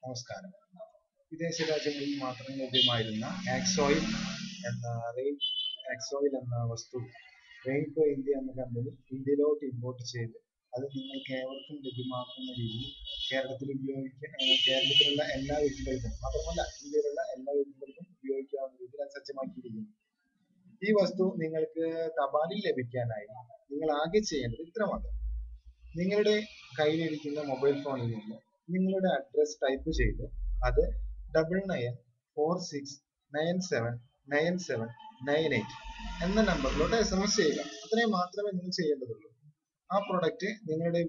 നമസ്കാരം. വിദേശ രാജ്യങ്ങളിൽ മാത്രം ലഭ്യമായിരുന്ന ആക്സോയിൽ എന്ന റെയിൻ ആക്സോയിൽ എന്ന വസ്തു റെയിൻകോ ഇന്ത്യ എന്ന കമ്പനി ഇന്ത്യയിലോട്ട് ഇമ്പോർട്ട് ചെയ്ത് അത് നിങ്ങൾക്ക് ഏവർക്കും ലഭ്യമാക്കുന്ന രീതിയിൽ കേരളത്തിലുള്ള എല്ലാ വീടുകൾക്കും മാത്രമല്ല ഇന്ത്യയിലുള്ള എല്ലാ വീടുകൾക്കും ഉപയോഗിക്കാവുന്ന രീതിയിൽ അത് സജ്ജമാക്കിയിരിക്കുന്നു. ഈ വസ്തു നിങ്ങൾക്ക് തപാലിൽ ലഭിക്കാനായി നിങ്ങൾ ആകെ ചെയ്യേണ്ടത് ഇത്രമാത്രം. നിങ്ങളുടെ കയ്യിലിരിക്കുന്ന മൊബൈൽ ഫോണിൽ നിന്ന് നിങ്ങളുടെ അഡ്രസ് ടൈപ്പ് ചെയ്ത് അത് 9946979798 എന്ന നമ്പറിലോട്ട് SMS ചെയ്യുക. അത്രയും മാത്രമേ നിങ്ങൾ ചെയ്യേണ്ടതുള്ളൂ. ആ പ്രൊഡക്റ്റ് നിങ്ങളുടെ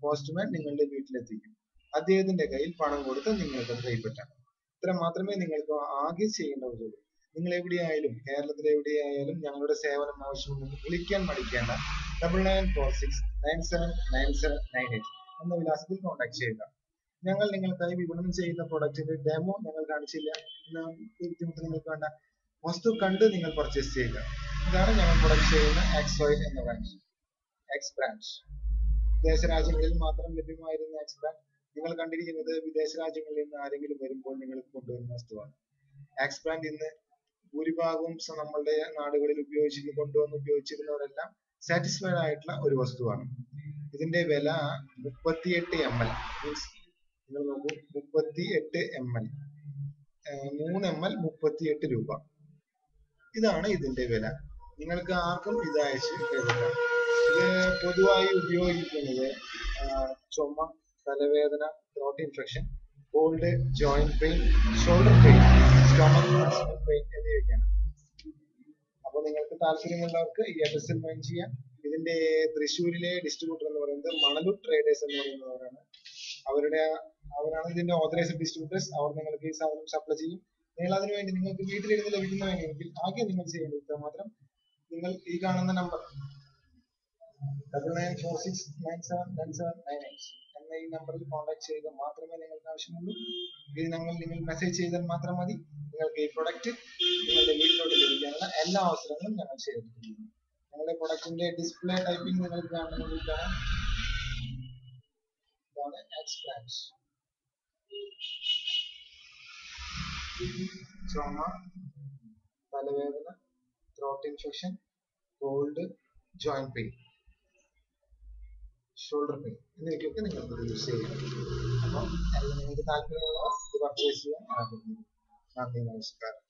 പോസ്റ്റ്മാൻ നിങ്ങളുടെ വീട്ടിലെത്തിക്കും. അദ്ദേഹത്തിന്റെ കയ്യിൽ പണം കൊടുത്ത് നിങ്ങൾക്ക് അത് കൈപ്പറ്റാം. ഇത്ര മാത്രമേ നിങ്ങൾക്ക് ആകെ ചെയ്യേണ്ടതുള്ളൂ. നിങ്ങൾ എവിടെയായാലും കേരളത്തിൽ എവിടെയായാലും ഞങ്ങളുടെ സേവനം ആവശ്യമുണ്ടെങ്കിൽ വിളിക്കാൻ മടിക്കേണ്ട 9946979798 എന്ന വിലാസത്തിൽ കോൺടാക്ട് ചെയ്യുക. ഞങ്ങൾ നിങ്ങൾക്കായി വിപണനം ചെയ്യുന്ന പ്രൊഡക്റ്റിന്റെ ഡെമോ ഞങ്ങൾ കാണിച്ചില്ല എന്ന ബുദ്ധിമുട്ട് നിങ്ങൾക്ക് വേണ്ട. വസ്തു കണ്ട് നിങ്ങൾ പർച്ചേസ് ചെയ്യുക. ഇതാണ് ഞങ്ങൾ പ്രൊഡക്റ്റ് ചെയ്യുന്ന എക്സോയിൽ എന്ന ബ്രാൻഡ്. എക്സ് ബ്രാൻഡ് വിദേശ രാജ്യങ്ങളിൽ മാത്രം ലഭ്യമായിരുന്ന എക്സ് ബ്രാൻഡ് നിങ്ങൾ കണ്ടിരിക്കുന്നത് വിദേശ രാജ്യങ്ങളിൽ നിന്ന് ആരെങ്കിലും വരുമ്പോൾ നിങ്ങൾക്ക് കൊണ്ടുവരുന്ന വസ്തുവാണ്. എക്സ് ബ്രാൻഡ് ഇന്ന് ഭൂരിഭാഗവും നമ്മളുടെ നാടുകളിൽ ഉപയോഗിച്ചിരുന്നവരെല്ലാം സാറ്റിസ്ഫൈഡ് ആയിട്ടുള്ള ഒരു വസ്തുവാണ്. ഇതിന്റെ വില 38 ml മീൻസ് നിങ്ങൾ നോക്കൂ, 38 ml 3 ml 38 രൂപ. ഇതാണ് ഇതിന്റെ വില. നിങ്ങൾക്ക് ആർക്കും ഇത് അയച്ച് കേൾക്കാം. ഇത് പൊതുവായി ഉപയോഗിക്കുന്നത് ചുമ, തലവേദന, throat infection, cold, joint pain, shoulder pain, stomach pain എന്നിവയ്ക്കാണ്. അപ്പൊ നിങ്ങൾക്ക് താല്പര്യമുള്ളവർക്ക് ഈ അഡ്രസ്സിൽ മെയിൻ ചെയ്യാം. ഇതിന്റെ തൃശ്ശൂരിലെ ഡിസ്ട്രിബ്യൂട്ടർ എന്ന് പറയുന്നത് മണലൂർ ട്രേഡേഴ്സ് എന്ന് പറയുന്നവരാണ്. അവരാണ് ഇതിന്റെ ഓതറൈസ്ഡ് ഡിസ്ട്രിബ്യൂട്ടേഴ്സ്. അവർ നിങ്ങൾക്ക് ഈ സാധനം സപ്ലൈ ചെയ്യും. നിങ്ങൾ അതിനുവേണ്ടി നിങ്ങൾക്ക് വീട്ടിലിരുന്ന് ലഭിക്കുന്നതെങ്കിൽ ആകെ നിങ്ങൾ ചെയ്യേണ്ടത് ഇത്ര മാത്രം. നിങ്ങൾ ഈ കാണുന്ന നമ്പർ 9946979798 എന്ന ഈ നമ്പറിൽ കോൺടാക്ട് ചെയ്യുക മാത്രമേ നിങ്ങൾക്ക് ആവശ്യമുള്ളൂ. ഇത് നിങ്ങൾ മെസ്സേജ് ചെയ്താൽ മാത്രം മതി. നിങ്ങൾക്ക് ഈ പ്രൊഡക്റ്റ് നിങ്ങളുടെ വീട്ടിലോട്ട് ലഭിക്കാനുള്ള എല്ലാ അവസരങ്ങളും ഞങ്ങൾ ചെയ്തിട്ടുണ്ട്. ഞങ്ങളുടെ പ്രൊഡക്റ്റിന്റെ ഡിസ്പ്ലേ ടൈപ്പിംഗ് നിങ്ങൾക്ക് കാണണമെങ്കിൽ കാണാം. ഇതാണ് എക്സ് ബ്രാൻഡ്. ചുമ, തലവേദന, throat infection, cold, joint pain, shoulder pain എന്നിവയ്ക്കൊക്കെ നിങ്ങൾക്ക് യൂസ് ചെയ്യാം. അപ്പം നിങ്ങൾക്ക് താല്പര്യമുള്ളവർ ഇത് പർച്ചേസ് ചെയ്യാൻ ആഗ്രഹിക്കുന്നു. നന്ദി, നമസ്കാരം.